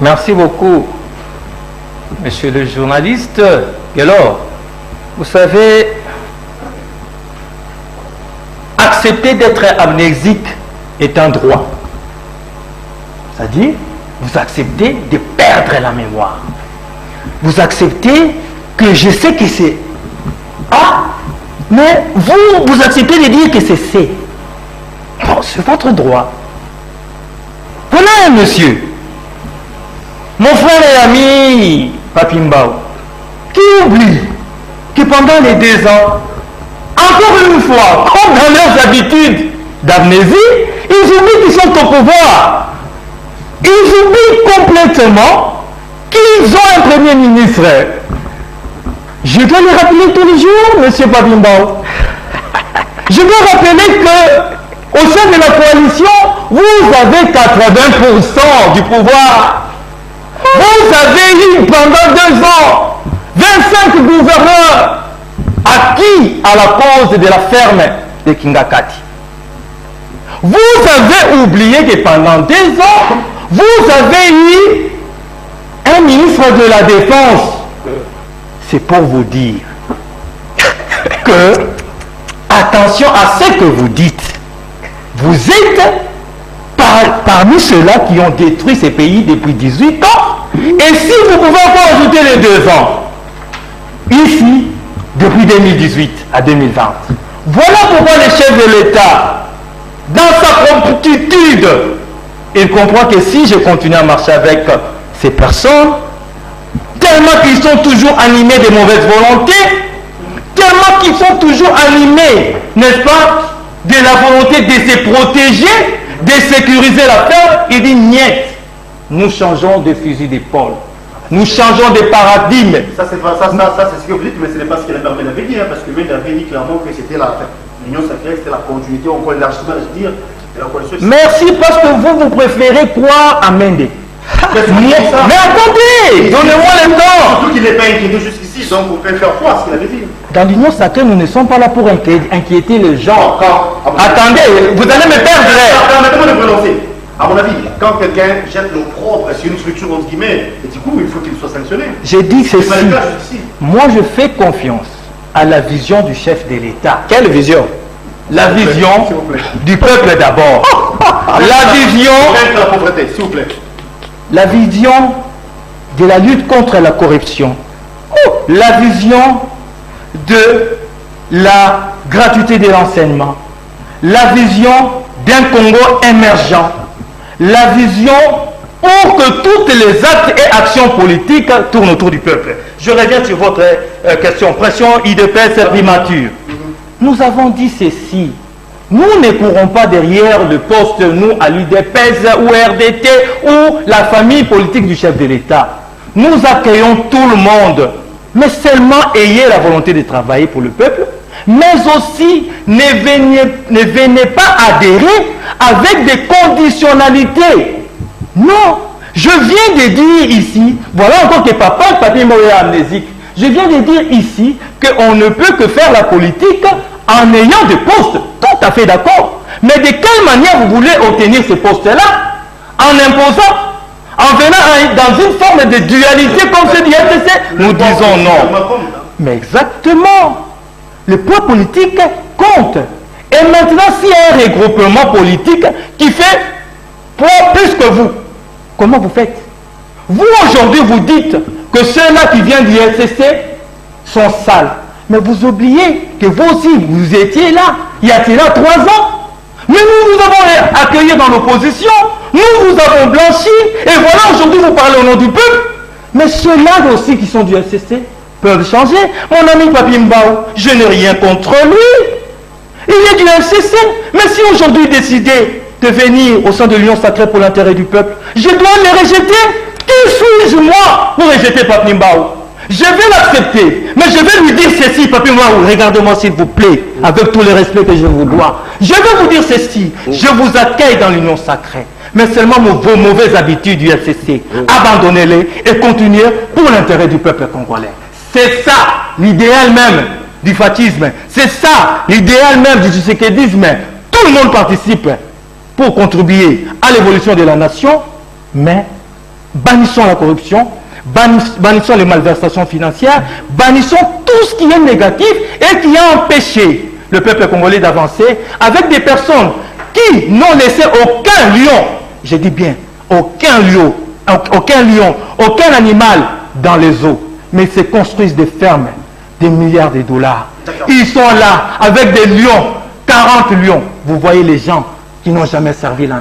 Merci beaucoup, monsieur le journaliste. Et alors, vous savez, accepter d'être amnésique est un droit. C'est-à-dire, vous acceptez de perdre la mémoire. Vous acceptez que je sais que c'est A, mais vous acceptez de dire que c'est C. Bon, c'est votre droit. Voilà un monsieur, mon frère et ami Papi Mbao, qui oublie que pendant les 2 ans, encore une fois, comme dans leurs habitudes d'amnésie, ils oublient qu'ils sont au pouvoir. Ils oublient complètement qu'ils ont un premier ministre. Je dois le rappeler tous les jours, monsieur Papi Mbao. Je dois rappeler que au sein de la coalition, vous avez 80% du pouvoir. Vous avez eu pendant 2 ans 25 gouverneurs acquis à la cause de la ferme de Kingakati. Vous avez oublié que pendant 2 ans, vous avez eu un ministre de la Défense. C'est pour vous dire que, attention à ce que vous dites. Vous êtes parmi ceux-là qui ont détruit ces pays depuis 18 ans. Et si vous pouvez encore ajouter les 2 ans, ici, depuis 2018 à 2020, voilà pourquoi le chef de l'État, dans sa promptitude, il comprend que si je continue à marcher avec ces personnes, tellement qu'ils sont toujours animés de mauvaise volonté, tellement qu'ils sont toujours animés, n'est-ce pas, de la volonté de se protéger, de sécuriser la terre, il dit niet. Nous changeons de fusil d'épaule. Nous changeons de paradigme. Ça, c'est ce que vous dites, mais ce n'est pas ce que la Barmel avait dit, hein, parce que lui, il avait dit clairement que c'était l'union sacrée, c'était la continuité, encore l'élargissement, je veux dire, de la coalition. Merci, parce que vous préférez croire à Mende. Mais attendez, donnez-moi le temps. Surtout qu'il n'est pas inquiété jusqu'ici, donc vous pouvez faire foi à ce qu'il avait dit. Dans l'union sacrée, nous ne sommes pas là pour inquiéter les gens. Attendez, vous allez me perdre. Permettez-moi de vous relancer. À mon avis, quand quelqu'un jette l'opprobre sur une structure entre guillemets, et du coup, il faut qu'il soit sanctionné. J'ai dit ceci. Moi, je fais confiance à la vision du chef de l'État. Quelle vision? La vision du peuple d'abord. La vision... la pauvreté, s'il vous plaît. La vision de la lutte contre la corruption. La vision de la gratuité de l'enseignement. La vision d'un Congo émergent. La vision pour que toutes les actes et actions politiques tournent autour du peuple. Je reviens sur votre question. Pression IDPS primature. Nous avons dit ceci. Nous ne courons pas derrière le poste, nous, à l'UDPS ou RDT ou la famille politique du chef de l'État. Nous accueillons tout le monde. Mais seulement ayez la volonté de travailler pour le peuple. Mais aussi, ne venez pas adhérer avec des conditionnalités. Non. Je viens de dire ici, voilà encore que papa, papi Mbao est amnésique. Je viens de dire ici qu'on ne peut que faire la politique en ayant des postes. Tout à fait d'accord. Mais de quelle manière vous voulez obtenir ces postes-là? En imposant, en venant dans une forme de dualité comme ceux du FCC? Nous disons non. Mais exactement. Le poids politique compte. Et maintenant, s'il y a un regroupement politique qui fait poids plus que vous, comment vous faites? Vous, aujourd'hui, vous dites que ceux-là qui viennent du FCC sont sales. Mais vous oubliez que vous aussi, vous étiez là, il y a 3 ans. Mais nous avons accueilli dans l'opposition, nous vous avons blanchi, et voilà, aujourd'hui, vous parlez au nom du peuple. Mais ceux-là aussi qui sont du FCC peuvent changer. Mon ami Papi Mbao, je n'ai rien contre lui. Il est du FCC. Mais si aujourd'hui il décidait de venir au sein de l'Union sacrée pour l'intérêt du peuple, je dois le rejeter. Qui suis-je moi pour rejeter Papi Mbao? Je vais l'accepter, mais je vais lui dire ceci, Papi Mbao, regardez-moi s'il vous plaît, avec tout le respect que je vous dois. Je vais vous dire ceci, je vous accueille dans l'Union sacrée, mais seulement vos mauvaises habitudes du FCC, abandonnez-les et continuez pour l'intérêt du peuple congolais. C'est ça l'idéal même du fascisme, c'est ça l'idéal même du tshisekidisme. Tout le monde participe pour contribuer à l'évolution de la nation, mais bannissons la corruption, bannissons les malversations financières, bannissons tout ce qui est négatif et qui a empêché le peuple congolais d'avancer avec des personnes qui n'ont laissé aucun lion, je dis bien aucun lion, aucun animal dans les eaux, mais se construisent des fermes, des milliards de dollars. Ils sont là avec des lions, 40 lions. Vous voyez les gens qui n'ont jamais servi la